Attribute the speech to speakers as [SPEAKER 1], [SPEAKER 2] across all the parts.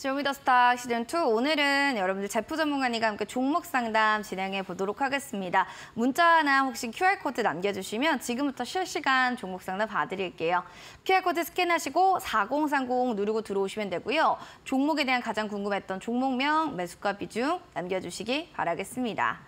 [SPEAKER 1] 쇼미더스타 시즌2 오늘은 여러분들 제프 전문가님과 함께 종목 상담 진행해 보도록 하겠습니다. 문자나 혹시 QR코드 남겨주시면 지금부터 실시간 종목 상담 봐드릴게요. QR코드 스캔하시고 4030 누르고 들어오시면 되고요. 종목에 대한 가장 궁금했던 종목명, 매수가 비중 남겨주시기 바라겠습니다.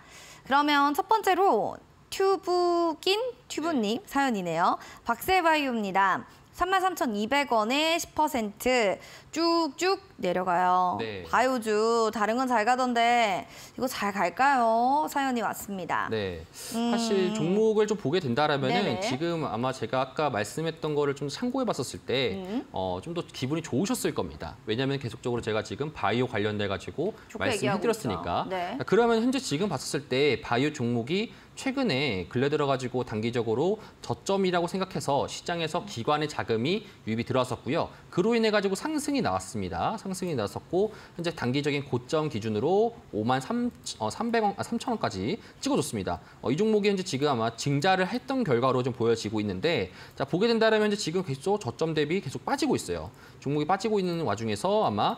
[SPEAKER 1] 그러면 첫 번째로 튜브님 사연이네요. 박셀바이오입니다. 33,200원에 10% 쭉쭉 내려가요.
[SPEAKER 2] 네.
[SPEAKER 1] 바이오주 다른 건 잘 가던데 이거 잘 갈까요? 사연이 왔습니다.
[SPEAKER 2] 네, 사실 종목을 좀 보게 된다라면은
[SPEAKER 1] 네네.
[SPEAKER 2] 지금 아마 제가 아까 말씀했던 거를 좀 참고해봤었을 때 좀 더 기분이 좋으셨을 겁니다. 왜냐하면 계속적으로 제가 지금 바이오 관련돼 가지고 말씀해드렸으니까.
[SPEAKER 1] 네.
[SPEAKER 2] 그러면 현재 지금 봤었을 때 바이오 종목이 최근에 근래 들어가지고 단기적으로 저점이라고 생각해서 시장에서 기관의 자금이 유입이 들어왔었고요. 그로 인해 가지고 상승이 나왔습니다. 상승이 나왔었고 현재 단기적인 고점 기준으로 53,000원까지 찍어줬습니다. 이 종목이 현재 지금 아마 증자를 했던 결과로 좀 보여지고 있는데, 자 보게 된다면 현재 지금 계속 저점 대비 계속 빠지고 있어요. 종목이 빠지고 있는 와중에서 아마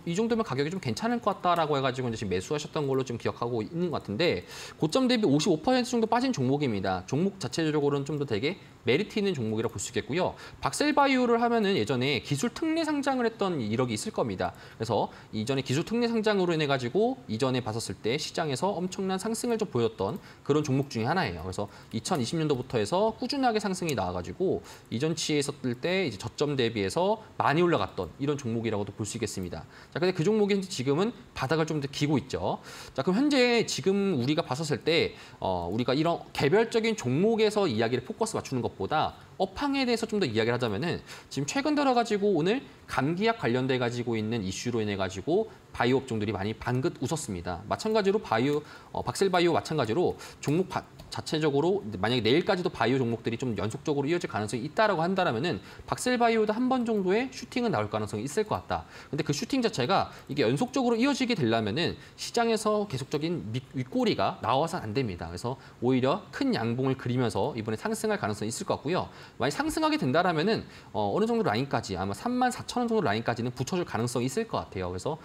[SPEAKER 2] 이 정도면 가격이 좀 괜찮을 것 같다라고 해가지고 이제 지금 매수하셨던 걸로 좀 기억하고 있는 것 같은데, 고점 대비 55% 정도 빠진 종목입니다. 종목 자체적으로는 좀 더 되게 메리트 있는 종목이라고 볼 수 있겠고요. 박셀바이오를 하면은 예전에 기술 특례 상장을 했던 이력이 있을 겁니다. 그래서 이전에 기술 특례 상장으로 인해 가지고 이전에 봤었을 때 시장에서 엄청난 상승을 좀 보였던 그런 종목 중에 하나예요. 그래서 2020년도부터 해서 꾸준하게 상승이 나와가지고 이전치에 있었을 때 이제 저점 대비해서 많이 올라갔던 이런 종목이라고도 볼 수 있겠습니다. 자, 근데 그 종목이 지금은 바닥을 좀 더 기고 있죠. 자, 그럼 현재 지금 우리가 봤었을 때 우리가 이런 개별적인 종목에서 이야기를 포커스 맞추는 것보다 업황에 대해서 좀 더 이야기를 하자면은 지금 최근 들어가지고 오늘 감기약 관련돼 가지고 있는 이슈로 인해 가지고 바이오 업종들이 많이 방긋 웃었습니다. 마찬가지로 박셀바이오 마찬가지로 종목 자체적으로 만약에 내일까지도 바이오 종목들이 좀 연속적으로 이어질 가능성이 있다라고 한다면은 박셀바이오도 한 번 정도의 슈팅은 나올 가능성이 있을 것 같다. 근데 그 슈팅 자체가 이게 연속적으로 이어지게 되려면은 시장에서 계속적인 윗꼬리가 나와서는 안 됩니다. 그래서 오히려 큰 양봉을 그리면서 이번에 상승할 가능성이 있을 것 같고요. 만약 상승하게 된다라면은 어느 정도 라인까지 아마 34,000원 정도 라인까지는 붙여줄 가능성이 있을 것 같아요. 그래서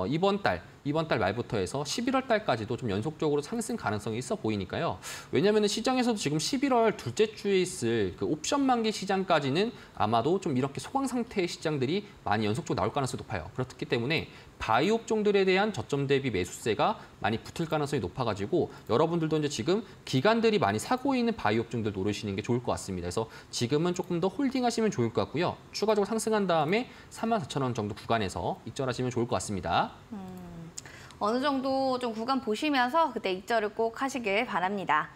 [SPEAKER 2] 이번 달 말부터 해서 11월 달까지도 좀 연속적으로 상승 가능성이 있어 보이니까요. 왜냐하면 시장에서도 지금 11월 둘째 주에 있을 그 옵션 만기 시장까지는 아마도 좀 이렇게 소강 상태의 시장들이 많이 연속적으로 나올 가능성이 높아요. 그렇기 때문에 바이오 업종들에 대한 저점 대비 매수세가 많이 붙을 가능성이 높아가지고 여러분들도 이제 지금 기관들이 많이 사고 있는 바이오 업종들 노리시는 게 좋을 것 같습니다. 그래서 지금은 조금 더 홀딩하시면 좋을 것 같고요. 추가적으로 상승한 다음에 34,000원 정도 구간에서 익절하시면 좋을 것 같습니다.
[SPEAKER 1] 어느 정도 좀 구간 보시면서 그때 익절을 꼭 하시길 바랍니다.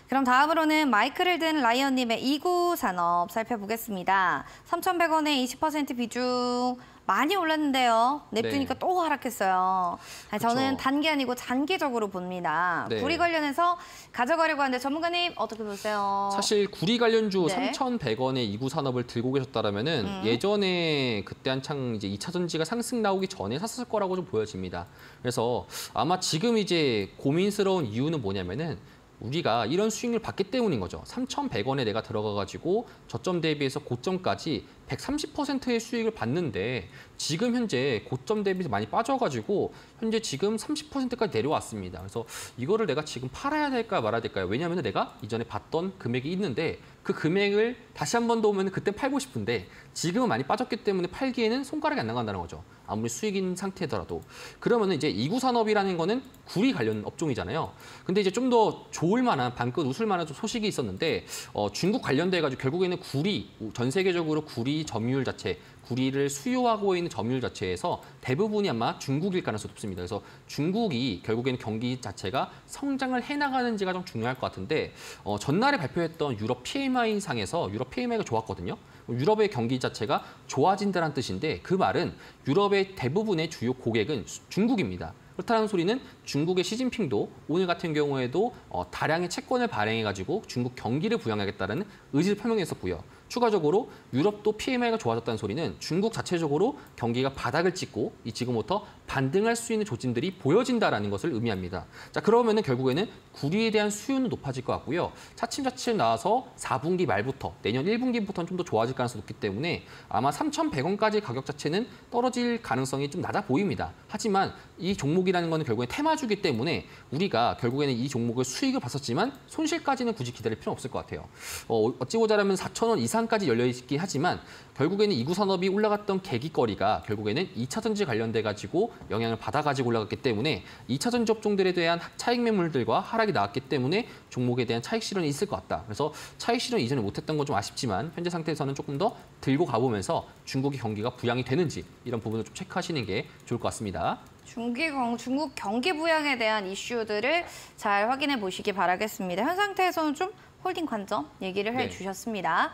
[SPEAKER 1] 그럼 다음으로는 마이크를 든 라이언님의 2구 산업 살펴보겠습니다. 3,100원에 20% 비중 많이 올랐는데요. 냅두니까
[SPEAKER 2] 네.
[SPEAKER 1] 또 하락했어요. 저는
[SPEAKER 2] 그쵸.
[SPEAKER 1] 단기 아니고 장기적으로 봅니다.
[SPEAKER 2] 네.
[SPEAKER 1] 구리 관련해서 가져가려고 하는데 전문가님 어떻게 보세요?
[SPEAKER 2] 사실 구리 관련주
[SPEAKER 1] 네.
[SPEAKER 2] 3,100원의 2구 산업을 들고 계셨다라면은 예전에 그때 한창 이제 2차 전지가 상승 나오기 전에 샀을 거라고 좀 보여집니다. 그래서 아마 지금 이제 고민스러운 이유는 뭐냐면은 우리가 이런 수익을 받기 때문인 거죠. 3,100원에 내가 들어가가지고 저점 대비해서 고점까지 130%의 수익을 받는데 지금 현재 고점 대비해서 많이 빠져가지고 현재 지금 30%까지 내려왔습니다. 그래서 이거를 내가 지금 팔아야 될까 말아야 될까요? 왜냐하면 내가 이전에 봤던 금액이 있는데 그 금액을 다시 한 번 더 오면 그때 팔고 싶은데 지금은 많이 빠졌기 때문에 팔기에는 손가락이 안 나간다는 거죠. 아무리 수익인 상태더라도. 그러면 이제 2구 산업이라는 거는 구리 관련 업종이잖아요. 근데 이제 좀 더 좋을 만한, 방긋 웃을 만한 좀 소식이 있었는데 중국 관련돼가지고 결국에는 구리, 전 세계적으로 구리 점유율 자체, 구리를 수요하고 있는 점유율 자체에서 대부분이 아마 중국일 가능성이 높습니다. 그래서 중국이 결국에는 경기 자체가 성장을 해나가는지가 좀 중요할 것 같은데 전날에 발표했던 유럽 PMI 상에서 유럽 PMI가 좋았거든요. 유럽의 경기 자체가 좋아진다는 뜻인데 그 말은 유럽의 대부분의 주요 고객은 중국입니다. 그렇다는 소리는 중국의 시진핑도 오늘 같은 경우에도 다량의 채권을 발행해가지고 중국 경기를 부양하겠다는 의지를 표명했었고요. 추가적으로 유럽도 PMI가 좋아졌다는 소리는 중국 자체적으로 경기가 바닥을 찍고 지금부터 반등할 수 있는 조짐들이 보여진다라는 것을 의미합니다. 자, 그러면은 결국에는 구리에 대한 수요는 높아질 것 같고요. 차츰차츰 나와서 4분기 말부터 내년 1분기부터는 좀 더 좋아질 가능성이 높기 때문에 아마 3,100원까지 가격 자체는 떨어질 가능성이 좀 낮아 보입니다. 하지만 이 종목이라는 거는 결국엔 테마주기 때문에 우리가 결국에는 이 종목을 수익을 봤었지만 손실까지는 굳이 기다릴 필요는 없을 것 같아요. 어찌 보자라면 4,000원 이상까지 열려 있긴 하지만 결국에는 이구 산업이 올라갔던 계기거리가 결국에는 2차 전지 관련돼 가지고 영향을 받아 가지고 올라갔기 때문에 2차 전지 업종들에 대한 차익 매물들과 하락이 나왔기 때문에 종목에 대한 차익 실현이 있을 것 같다. 그래서 차익 실현 이전에 못했던 건 좀 아쉽지만 현재 상태에서는 조금 더 들고 가보면서 중국의 경기가 부양이 되는지 이런 부분을 좀 체크하시는 게 좋을 것 같습니다.
[SPEAKER 1] 중국 경기 부양에 대한 이슈들을 잘 확인해 보시기 바라겠습니다. 현 상태에서는 좀 홀딩 관점 얘기를 해주셨습니다.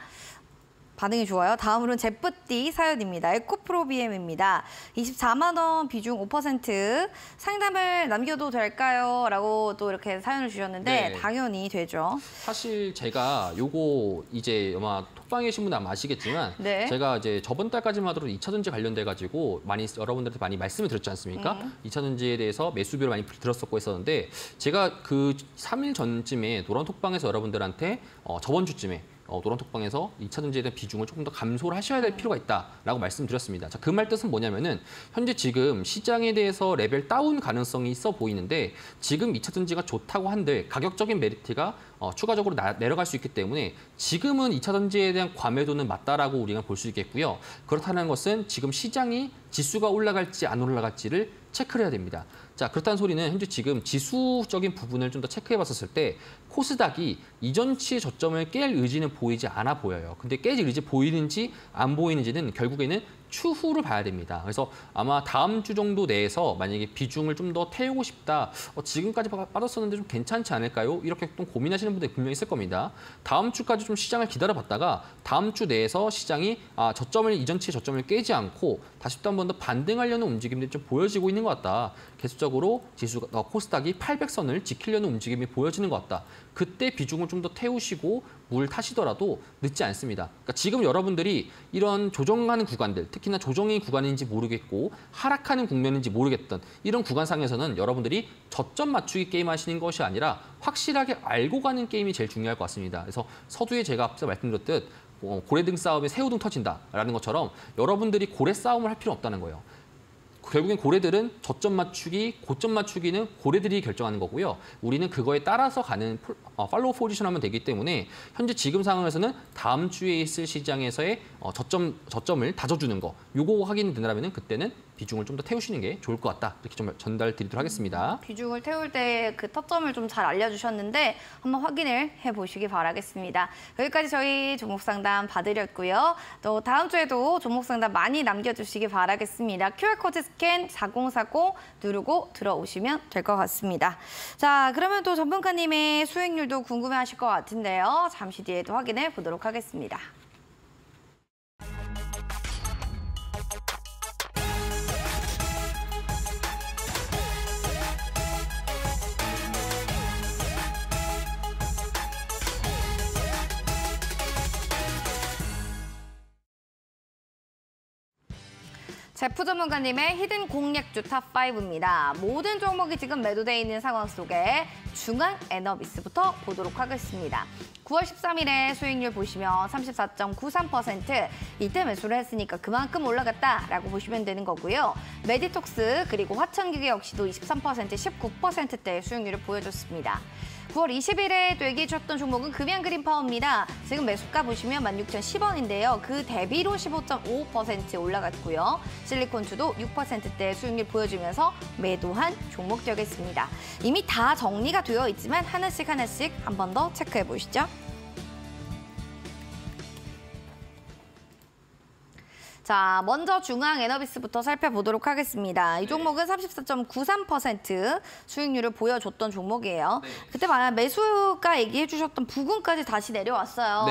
[SPEAKER 1] 반응이 좋아요. 다음으로는 제뿌띠 사연입니다. 에코프로비엠입니다. 24만 원 비중 5% 상담을 남겨도 될까요? 라고 또 이렇게 사연을 주셨는데 당연히 되죠.
[SPEAKER 2] 사실 제가 요거 이제 아마 톡방에 계신 분은 아마 아시겠지만 제가 이제 저번 달까지만 하더라도 2차 전지 관련돼 가지고 많이 여러분들한테 많이 말씀을 드렸지 않습니까? 2차 전지에 대해서 매수비를 많이 들었었고 했었는데 제가 그 3일 전쯤에 노란 톡방에서 여러분들한테 저번 주쯤에 노란톡방에서 2차 전지에 대한 비중을 조금 더 감소를 하셔야 될 필요가 있다라고 말씀드렸습니다. 자, 그 말 뜻은 뭐냐면은 현재 지금 시장에 대해서 레벨 다운 가능성이 있어 보이는데 지금 2차 전지가 좋다고 한들 가격적인 메리트가 추가적으로 내려갈 수 있기 때문에 지금은 2차 전지에 대한 과매도는 맞다라고 우리가 볼 수 있겠고요. 그렇다는 것은 지금 시장이 지수가 올라갈지 안 올라갈지를 체크를 해야 됩니다. 자, 그렇다는 소리는 현재 지금 지수적인 부분을 좀 더 체크해 봤었을 때 코스닥이 이전치의 저점을 깰 의지는 보이지 않아 보여요. 근데 깰 의지 보이는지 안 보이는지는 결국에는 추후를 봐야 됩니다. 그래서 아마 다음 주 정도 내에서 만약에 비중을 좀 더 태우고 싶다. 지금까지 빠졌었는데 좀 괜찮지 않을까요? 이렇게 좀 고민하시는 분들이 분명히 있을 겁니다. 다음 주까지 좀 시장을 기다려봤다가 다음 주 내에서 시장이 이전치의 저점을 깨지 않고 다시 또 한 번 더 반등하려는 움직임들이 좀 보여지고 있는 것 같다. 계속적으로 지수가 코스닥이 800선을 지키려는 움직임이 보여지는 것 같다. 그때 비중을 좀 더 태우시고 물 타시더라도 늦지 않습니다. 그러니까 지금 여러분들이 이런 조정하는 구간들, 특히나 조정의 구간인지 모르겠고 하락하는 국면인지 모르겠던 이런 구간상에서는 여러분들이 저점 맞추기 게임 하시는 것이 아니라 확실하게 알고 가는 게임이 제일 중요할 것 같습니다. 그래서 서두에 제가 앞서 말씀드렸듯 고래등 싸움에 새우등 터진다라는 것처럼 여러분들이 고래 싸움을 할 필요는 없다는 거예요. 결국엔 고래들은 저점 맞추기, 고점 맞추기는 고래들이 결정하는 거고요. 우리는 그거에 따라서 가는 팔로우 포지션 하면 되기 때문에 현재 지금 상황에서는 다음 주에 있을 시장에서의 저점을 다져주는 거, 요거 확인이 된다면 그때는 비중을 좀 더 태우시는 게 좋을 것 같다. 이렇게 좀 전달 드리도록 하겠습니다.
[SPEAKER 1] 비중을 태울 때 그 타점을 좀 잘 알려주셨는데 한번 확인을 해보시기 바라겠습니다. 여기까지 저희 종목 상담 봐드렸고요. 또 다음 주에도 종목 상담 많이 남겨주시기 바라겠습니다. QR코드 스캔 4040 누르고 들어오시면 될 것 같습니다. 자, 그러면 또 전문가님의 수익률도 궁금해하실 것 같은데요. 잠시 뒤에도 확인해 보도록 하겠습니다. 제프 전문가님의 히든 공략주 탑5입니다. 모든 종목이 지금 매도되어 있는 상황 속에 중앙 에너비스부터 보도록 하겠습니다. 9월 13일에 수익률 보시면 34.93%, 이때 매수를 했으니까 그만큼 올라갔다라고 보시면 되는 거고요. 메디톡스 그리고 화천기계 역시도 23%, 19%대의 수익률을 보여줬습니다. 9월 20일에 또 얘기해 주셨던 종목은 금양그린파워입니다. 지금 매수가 보시면 16,010원인데요. 그 대비로 15.55% 올라갔고요. 실리콘주도 6%대 수익률 보여주면서 매도한 종목 되겠습니다. 이미 다 정리가 되어 있지만 하나씩 한 번 더 체크해 보시죠. 자, 먼저 중앙 에너비스부터 살펴보도록 하겠습니다. 이 종목은 34.93% 수익률을 보여줬던 종목이에요. 그때 만약 매수가 얘기해 주셨던 부근까지 다시 내려왔어요.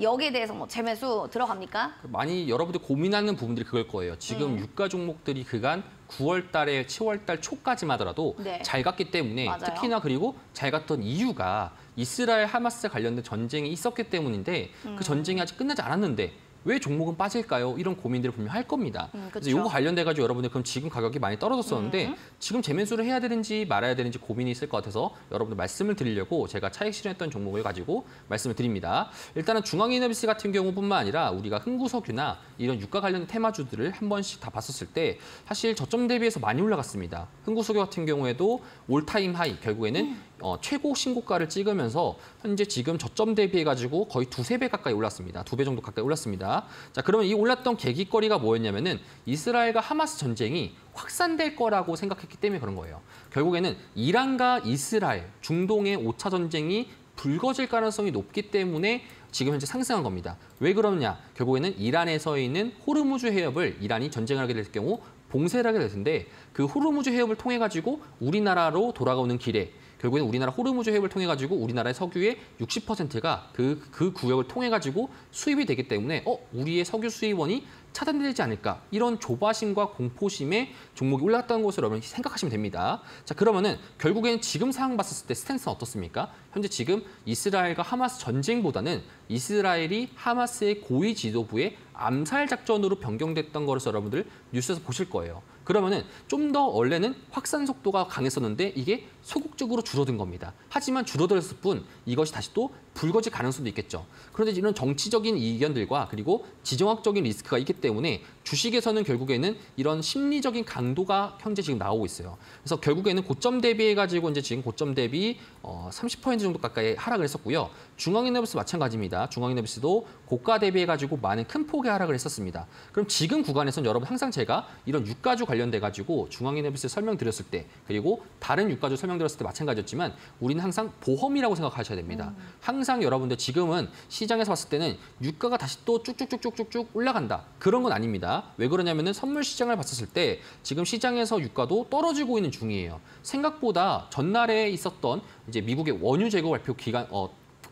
[SPEAKER 1] 여기에 대해서 뭐 재매수 들어갑니까?
[SPEAKER 2] 많이 여러분들 고민하는 부분들이 그걸 거예요. 지금 유가 종목들이 그간 9월 달에 10월 달 초까지만 하더라도 잘 갔기 때문에 특히나 그리고 잘 갔던 이유가 이스라엘 하마스 관련된 전쟁이 있었기 때문인데 그 전쟁이 아직 끝나지 않았는데 왜 종목은 빠질까요? 이런 고민들을 분명 할 겁니다. 그래서 이거 관련돼 가지고 여러분들 그럼 지금 가격이 많이 떨어졌었는데 지금 재매수를 해야 되는지 말아야 되는지 고민이 있을 것 같아서 여러분들 말씀을 드리려고 제가 차익 실현했던 종목을 가지고 말씀을 드립니다. 일단은 중앙이너비스 같은 경우뿐만 아니라 우리가 흥구석유나 이런 유가 관련 테마주들을 한 번씩 다 봤었을 때 사실 저점 대비해서 많이 올라갔습니다. 흥구석유 같은 경우에도 올타임 하이 결국에는 최고 신고가를 찍으면서 현재 지금 저점 대비해가지고 거의 2~3배 가까이 올랐습니다. 2배 정도 가까이 올랐습니다. 자, 그러면 이 올랐던 계기거리가 뭐였냐면은 이스라엘과 하마스 전쟁이 확산될 거라고 생각했기 때문에 그런 거예요. 결국에는 이란과 이스라엘, 중동의 5차 전쟁이 불거질 가능성이 높기 때문에 지금 현재 상승한 겁니다. 왜 그러느냐? 결국에는 이란에서 있는 호르무즈 해협을 이란이 전쟁을 하게 될 경우 봉쇄를 하게 될 텐데 그 호르무즈 해협을 통해 가지고 우리나라로 돌아오는 길에 결국에는 우리나라 호르무즈 해협을 통해 가지고 우리나라의 석유의 60%가 그 구역을 통해 가지고 수입이 되기 때문에 우리의 석유 수입원이 차단되지 않을까 이런 조바심과 공포심에 종목이 올랐다는 것을 여러분 생각하시면 됩니다. 자, 그러면은 결국에는 지금 상황 봤을 때 스탠스는 어떻습니까? 현재 지금 이스라엘과 하마스 전쟁보다는 이스라엘이 하마스의 고위 지도부의 암살 작전으로 변경됐던 것을 여러분들 뉴스에서 보실 거예요. 그러면은 좀 더 원래는 확산 속도가 강했었는데 이게 소극적으로 줄어든 겁니다. 하지만 줄어들었을 뿐 이것이 다시 또 불거질 가능성도 있겠죠. 그런데 이런 정치적인 이견들과 그리고 지정학적인 리스크가 있기 때문에 주식에서는 결국에는 이런 심리적인 강도가 현재 지금 나오고 있어요. 그래서 결국에는 고점 대비해가지고 이제 지금 고점 대비 30% 정도 가까이 하락을 했었고요. 중앙이너비스 마찬가지입니다. 중앙이너비스도 고가 대비해가지고 많은 큰 폭의 하락을 했었습니다. 그럼 지금 구간에서는 여러분 항상 제가 이런 유가주 관련돼가지고 중앙이너비스 설명드렸을 때 그리고 다른 유가주 설명드렸을 때 마찬가지였지만 우리는 항상 보험이라고 생각하셔야 됩니다. 항상 여러분들 지금은 시장에서 봤을 때는 유가가 다시 또 쭉쭉쭉쭉쭉 올라간다. 그런 건 아닙니다. 왜 그러냐면은 선물 시장을 봤었을 때 지금 시장에서 유가도 떨어지고 있는 중이에요. 생각보다 전날에 있었던 이제 미국의 원유 재고 발표 기간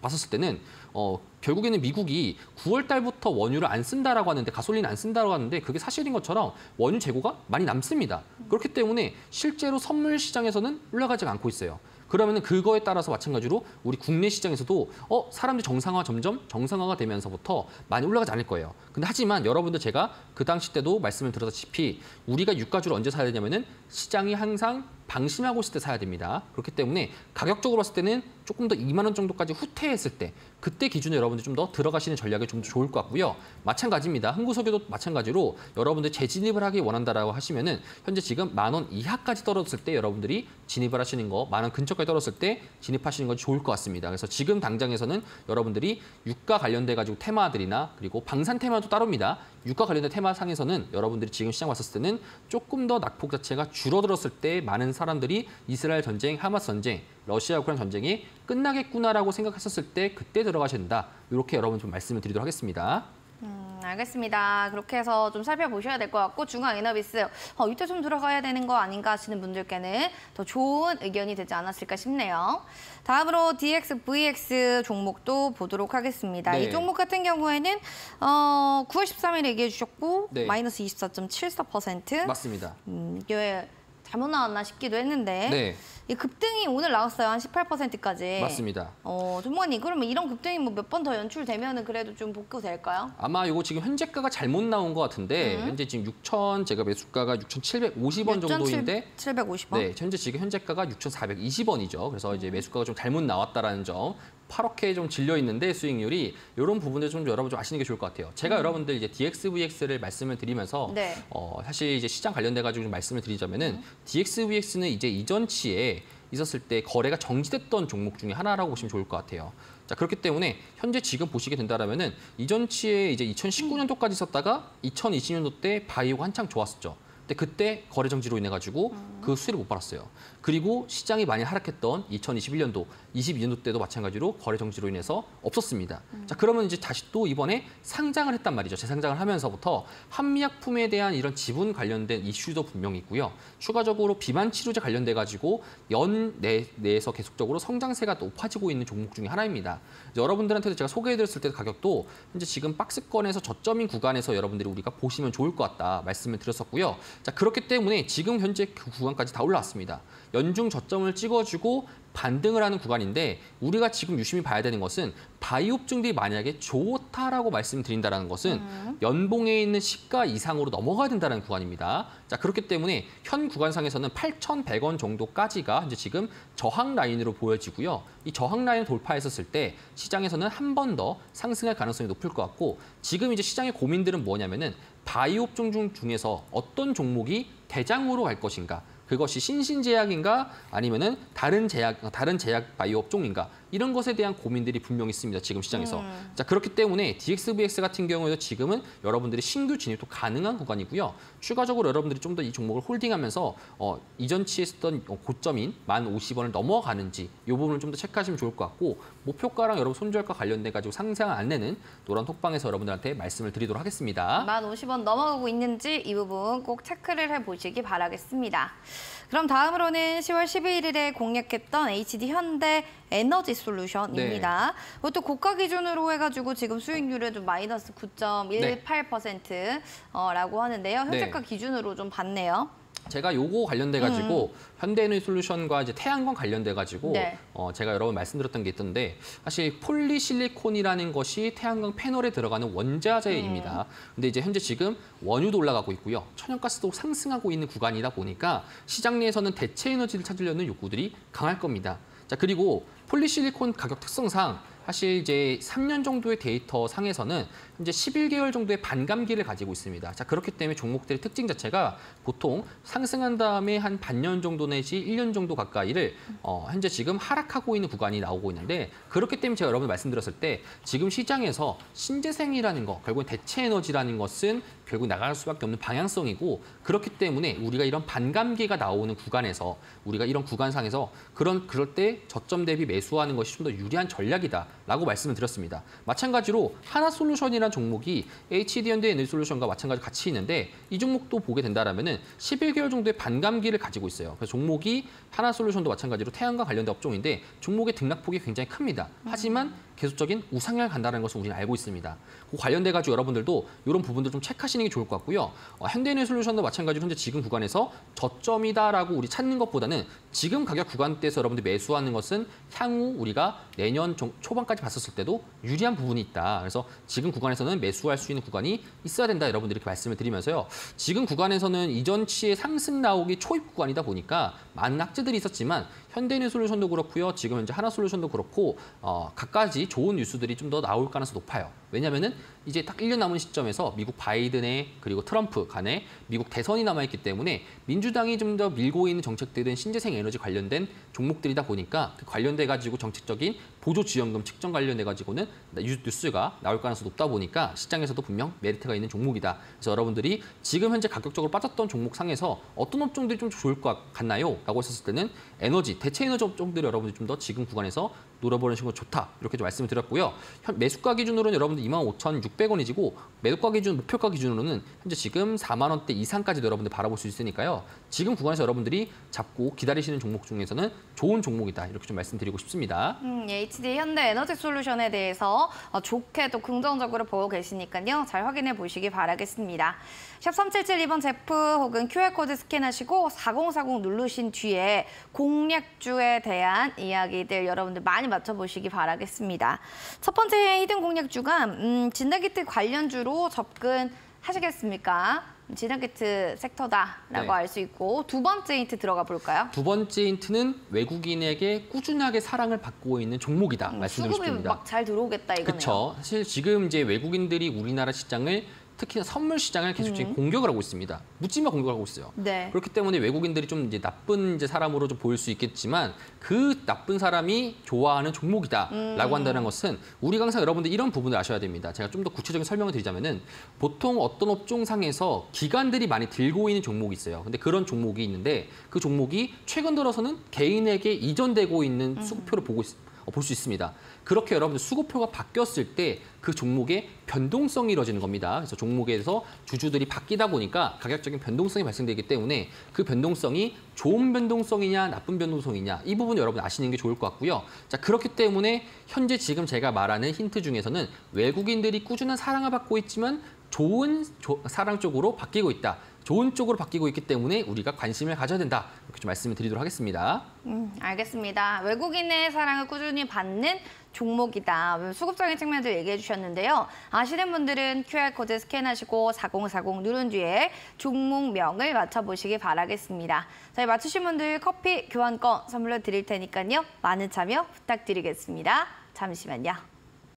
[SPEAKER 2] 봤었을 때는 결국에는 미국이 9월 달부터 원유를 안 쓴다라고 하는데 가솔린 안 쓴다라고 하는데 그게 사실인 것처럼 원유 재고가 많이 남습니다. 그렇기 때문에 실제로 선물 시장에서는 올라가지 않고 있어요. 그러면은 그거에 따라서 마찬가지로 우리 국내 시장에서도 사람들이 점점 정상화가 되면서부터 많이 올라가지 않을 거예요. 근데 하지만 여러분들 제가 그 당시 때도 말씀을 드렸다시피 우리가 유가주를 언제 사야 되냐면은 시장이 항상 방심하고 있을 때 사야 됩니다. 그렇기 때문에 가격적으로 봤을 때는 조금 더 2만 원 정도까지 후퇴했을 때 그때 기준에 여러분들 좀 더 들어가시는 전략이 좀 더 좋을 것 같고요. 마찬가지입니다. 흥구석유도 마찬가지로 여러분들 재진입을 하기 원한다라고 하시면은 현재 지금 10,000원 이하까지 떨어졌을 때 여러분들이 진입을 하시는 거 10,000원 근처까지 떨어졌을 때 진입하시는 것이 좋을 것 같습니다. 그래서 지금 당장에서는 여러분들이 유가 관련돼 가지고 테마들이나 그리고 방산 테마도 따로입니다. 유가 관련된 테마상에서는 여러분들이 지금 시장 왔을 때는 조금 더 낙폭 자체가 줄어들었을 때 많은 사람들이 이스라엘 전쟁, 하마스 전쟁, 러시아 우크라이나 전쟁이 끝나겠구나라고 생각했었을 때 그때 들어가셔야 된다. 이렇게 여러분 좀 말씀을 드리도록 하겠습니다.
[SPEAKER 1] 알겠습니다. 그렇게 해서 좀 살펴보셔야 될 것 같고 중앙이너비스 이때 좀 들어가야 되는 거 아닌가 하시는 분들께는 더 좋은 의견이 되지 않았을까 싶네요. 다음으로 DXVX 종목도 보도록 하겠습니다.
[SPEAKER 2] 네.
[SPEAKER 1] 이 종목 같은 경우에는 9월 13일에 얘기해 주셨고
[SPEAKER 2] 네.
[SPEAKER 1] 마이너스 24.74%.
[SPEAKER 2] 맞습니다.
[SPEAKER 1] 이게 잘못 나왔나 싶기도 했는데
[SPEAKER 2] 네.
[SPEAKER 1] 이 급등이 오늘 나왔어요. 한 18%까지.
[SPEAKER 2] 맞습니다.
[SPEAKER 1] 전문가님 그러면 이런 급등이 뭐 몇 번 더 연출되면은 그래도 좀 복구될까요?
[SPEAKER 2] 아마 이거 지금 현재가가 잘못 나온 것 같은데 현재 지금 6천 제가 매수가가 6,750원 정도인데
[SPEAKER 1] 750원.
[SPEAKER 2] 네, 현재 현재가가 6,420원이죠. 그래서 이제 매수가가 좀 잘못 나왔다라는 점. 파랗게 좀 질려 있는데 수익률이 이런 부분들 좀 여러분 좀 아시는 게 좋을 것 같아요. 제가 여러분들 이제 DXVX를 말씀을 드리면서
[SPEAKER 1] 네.
[SPEAKER 2] 사실 이제 시장 관련돼 가지고 좀 말씀을 드리자면은 DXVX는 이제 이전치에 있었을 때 거래가 정지됐던 종목 중에 하나라고 보시면 좋을 것 같아요. 자, 그렇기 때문에 현재 지금 보시게 된다라면은 이전치에 이제 2019년도까지 있었다가 2020년도 때 바이오가 한창 좋았었죠. 근데 그때 거래 정지로 인해 가지고 그 수혜를 못 받았어요. 그리고 시장이 많이 하락했던 2021년도, 22년도 때도 마찬가지로 거래 정지로 인해서 없었습니다. 자, 그러면 이제 다시 또 이번에 상장을 했단 말이죠. 재상장을 하면서부터 한미약품에 대한 이런 지분 관련된 이슈도 분명히 있고요. 추가적으로 비만 치료제 관련돼 가지고 연 내에서 계속적으로 성장세가 높아지고 있는 종목 중에 하나입니다. 여러분들한테도 제가 소개해드렸을 때 가격도 현재 지금 박스권에서 저점인 구간에서 여러분들이 우리가 보시면 좋을 것 같다 말씀을 드렸었고요. 자, 그렇기 때문에 지금 현재 그 구간까지 다 올라왔습니다. 연중 저점을 찍어주고 반등을 하는 구간인데 우리가 지금 유심히 봐야 되는 것은 바이오 업종들이 만약에 좋다라고 말씀드린다는 것은 연봉에 있는 시가 이상으로 넘어가야 된다는 구간입니다. 자, 그렇기 때문에 현 구간상에서는 8,100원 정도까지가 이제 지금 저항 라인으로 보여지고요. 이 저항 라인을 돌파했었을 때 시장에서는 한 번 더 상승할 가능성이 높을 것 같고, 지금 이제 시장의 고민들은 뭐냐면은 바이오 업종 중에서 어떤 종목이 대장으로 갈 것인가, 그것이 신신제약인가 아니면은 다른 제약 바이오 업종인가, 이런 것에 대한 고민들이 분명히 있습니다. 지금 시장에서. 자, 그렇기 때문에 DXVX 같은 경우에도 지금은 여러분들이 신규 진입도 가능한 구간이고요. 추가적으로 여러분들이 좀 더 이 종목을 홀딩하면서 이전치에 있었던 고점인 1,050원을 넘어가는지 이 부분을 좀 더 체크하시면 좋을 것 같고, 목표가랑 여러분 손절가 관련돼 가지고 상승 안내는 노란 톡방에서 여러분들한테 말씀을 드리도록 하겠습니다.
[SPEAKER 1] 1,050원 넘어가고 있는지 이 부분 꼭 체크를 해보시기 바라겠습니다. 그럼 다음으로는 10월 11일에 공략했던 HD 현대 에너지 솔루션입니다. 이것도 고가 기준으로 해가지고 지금 수익률은 좀 마이너스 9.18%라고 하는데요. 현재가 기준으로 좀 봤네요.
[SPEAKER 2] 제가 요거 관련돼 가지고 현대에너지 솔루션과 이제 태양광 관련돼 가지고 제가 여러 번 말씀드렸던 게 있던데, 사실 폴리실리콘이라는 것이 태양광 패널에 들어가는 원자재입니다. 근데 이제 현재 지금 원유도 올라가고 있고요, 천연가스도 상승하고 있는 구간이다 보니까 시장 내에서는 대체 에너지를 찾으려는 욕구들이 강할 겁니다. 자, 그리고 폴리실리콘 가격 특성상 사실 이제 3년 정도의 데이터 상에서는 현재 11개월 정도의 반감기를 가지고 있습니다. 자, 그렇기 때문에 종목들의 특징 자체가 보통 상승한 다음에 한 반년 정도 내지 1년 정도 가까이를 현재 지금 하락하고 있는 구간이 나오고 있는데, 그렇기 때문에 제가 여러분 말씀드렸을 때 지금 시장에서 신재생이라는 거, 결국은 대체 에너지라는 것은 결국 나갈 수밖에 없는 방향성이고, 그렇기 때문에 우리가 이런 반감기가 나오는 구간에서 우리가 이런 구간상에서 그럴 때 저점 대비 매수하는 것이 좀 더 유리한 전략이다라고 말씀을 드렸습니다. 마찬가지로 하나솔루션이라는 종목이 HD현대 에너지 솔루션과 마찬가지로 같이 있는데, 이 종목도 보게 된다라면은 11개월 정도의 반감기를 가지고 있어요. 그래서 종목이 하나솔루션도 마찬가지로 태양광 관련된 업종인데 종목의 등락폭이 굉장히 큽니다. 하지만 계속적인 우상향을 간다는 것을 우리는 알고 있습니다. 그 관련돼 가지고 여러분들도 이런 부분들 좀 체크하시는 게 좋을 것 같고요. 현대에너지 솔루션도 마찬가지로 현재 지금 구간에서 저점이다라고 우리 찾는 것보다는 지금 가격 구간대에서 여러분들 매수하는 것은 향후 우리가 내년 초반까지 봤었을 때도 유리한 부분이 있다. 그래서 지금 구간에서는 매수할 수 있는 구간이 있어야 된다, 여러분들 이렇게 말씀을 드리면서요. 지금 구간에서는 이전치의 상승 나오기 초입 구간이다 보니까 많은 악재들이 있었지만 현대에너지 솔루션도 그렇고요, 지금 현재 하나솔루션도 그렇고 각가지 좋은 뉴스들이 좀 더 나올 가능성이 높아요. 왜냐하면은 이제 딱 1년 남은 시점에서 미국 바이든의 그리고 트럼프 간에 미국 대선이 남아있기 때문에 민주당이 좀 더 밀고 있는 정책들은 신재생 에너지 관련된 종목들이다 보니까 그 관련돼 가지고 정책적인 보조 지원금 측정 관련돼 가지고는 뉴스가 나올 가능성이 높다 보니까 시장에서도 분명 메리트가 있는 종목이다. 그래서 여러분들이 지금 현재 가격적으로 빠졌던 종목 상에서 어떤 업종들이 좀 좋을 것 같나요? 라고 했었을 때는 에너지, 대체 에너지 업종들이 여러분들이 좀 더 지금 구간에서 노려보는 식으로 좋다, 이렇게 좀 말씀을 드렸고요. 매수가 기준으로는 여러분들 25,600원이지고 매도가 기준, 목표가 기준으로는 현재 지금 4만 원대 이상까지 여러분들 바라볼 수 있으니까요. 지금 구간에서 여러분들이 잡고 기다리시는 종목 중에서는 좋은 종목이다, 이렇게 좀 말씀드리고 싶습니다.
[SPEAKER 1] HD 현대 에너지 솔루션에 대해서 좋게 또 긍정적으로 보고 계시니까요. 잘 확인해 보시기 바라겠습니다. 샵 3772번 제프 혹은 QR코드 스캔하시고 4040 누르신 뒤에 공략주에 대한 이야기들 여러분들 많이 맞춰보시기 바라겠습니다. 첫 번째 히든 공략주가 진단키트 관련주로 접근하시겠습니까? 진단키트 섹터다라고 알 수 있고, 두 번째 힌트 들어가 볼까요?
[SPEAKER 2] 두 번째 힌트는 외국인에게 꾸준하게 사랑을 받고 있는 종목이다, 말씀드리고 싶습니다.
[SPEAKER 1] 수급이 막 잘 들어오겠다 이거네요.
[SPEAKER 2] 그렇죠. 사실 지금 이제 외국인들이 우리나라 시장을, 특히나 선물 시장을 계속적인 공격을 하고 있습니다. 묻지마 공격을 하고 있어요. 그렇기 때문에 외국인들이 좀 이제 나쁜 이제 사람으로 좀 보일 수 있겠지만 그 나쁜 사람이 좋아하는 종목이다라고 한다는 것은 우리가 항상 여러분들 이런 부분을 아셔야 됩니다. 제가 좀 더 구체적인 설명을 드리자면은 보통 어떤 업종상에서 기관들이 많이 들고 있는 종목이 있어요. 근데 그런 종목이 있는데 그 종목이 최근 들어서는 개인에게 이전되고 있는 수급표를 볼 수 있습니다. 그렇게 여러분들 수급표가 바뀌었을 때 그 종목의 변동성이 이루어지는 겁니다. 그래서 종목에서 주주들이 바뀌다 보니까 가격적인 변동성이 발생되기 때문에 그 변동성이 좋은 변동성이냐 나쁜 변동성이냐, 이 부분 여러분 아시는 게 좋을 것 같고요. 자, 그렇기 때문에 현재 지금 제가 말하는 힌트 중에서는 외국인들이 꾸준한 사랑을 받고 있지만 좋은 사랑 쪽으로 바뀌고 있다. 좋은 쪽으로 바뀌고 있기 때문에 우리가 관심을 가져야 된다. 이렇게 좀 말씀을 드리도록 하겠습니다.
[SPEAKER 1] 알겠습니다. 외국인의 사랑을 꾸준히 받는 종목이다. 수급적인 측면도 얘기해 주셨는데요. 아시는 분들은 QR코드 스캔하시고 4040 누른 뒤에 종목명을 맞춰보시기 바라겠습니다. 저희 맞추신 분들 커피 교환권 선물로 드릴 테니까요. 많은 참여 부탁드리겠습니다. 잠시만요.